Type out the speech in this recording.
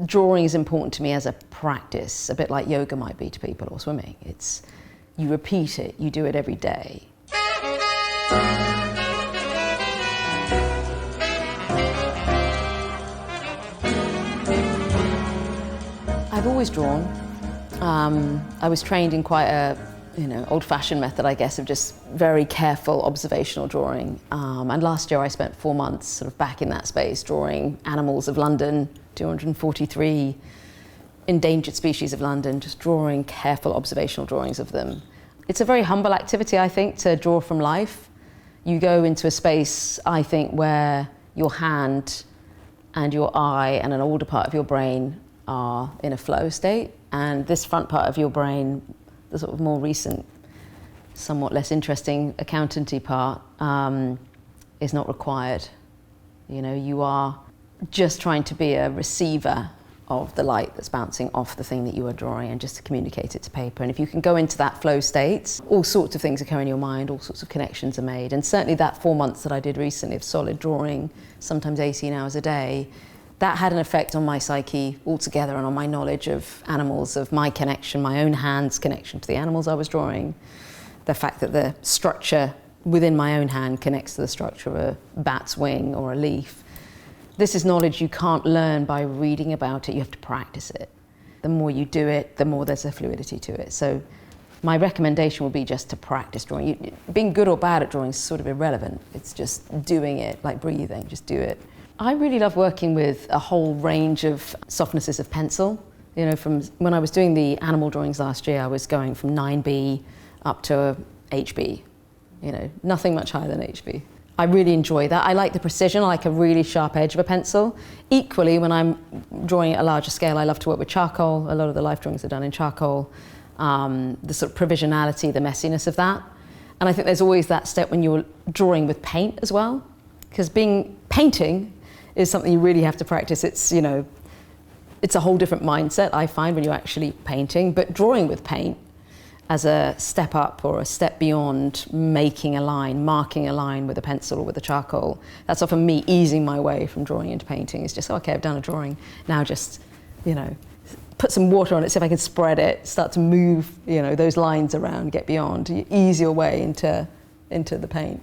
drawing is important to me as a practice, a bit like yoga might be to people or swimming. You repeat it, you do it every day. I've always drawn. I was trained in quite a old-fashioned method, I guess, of just very careful observational drawing. And last year I spent 4 months sort of back in that space drawing animals of London, 243 endangered species of London, just drawing careful observational drawings of them. It's a very humble activity, I think, to draw from life. You go into a space, I think, where your hand and your eye and an older part of your brain are in a flow state, and this front part of your brain, the sort of more recent, somewhat less interesting accountancy part, is not required. You are just trying to be a receiver of the light that's bouncing off the thing that you are drawing and just to communicate it to paper. And if you can go into that flow state, all sorts of things occur in your mind, all sorts of connections are made. And certainly that 4 months that I did recently of solid drawing, sometimes 18 hours a day, that had an effect on my psyche altogether and on my knowledge of animals, of my connection, my own hand's connection to the animals I was drawing. The fact that the structure within my own hand connects to the structure of a bat's wing or a leaf. This is knowledge you can't learn by reading about it, you have to practice it. The more you do it, the more there's a fluidity to it. So my recommendation would be just to practice drawing. Being good or bad at drawing is sort of irrelevant. It's just doing it, like breathing, just do it. I really love working with a whole range of softnesses of pencil. From when I was doing the animal drawings last year, I was going from 9B up to HB. Nothing much higher than HB. I really enjoy that. I like the precision, I like a really sharp edge of a pencil. Equally, when I'm drawing at a larger scale, I love to work with charcoal. A lot of the life drawings are done in charcoal. The sort of provisionality, the messiness of that. And I think there's always that step when you're drawing with paint as well, because painting is something you really have to practice. It's a whole different mindset, I find, when you're actually painting. But drawing with paint as a step up or a step beyond making a line, marking a line with a pencil or with a charcoal, that's often me easing my way from drawing into painting. It's just, okay, I've done a drawing, now just, put some water on it, see if I can spread it, start to move, those lines around, get beyond, ease your way into the paint.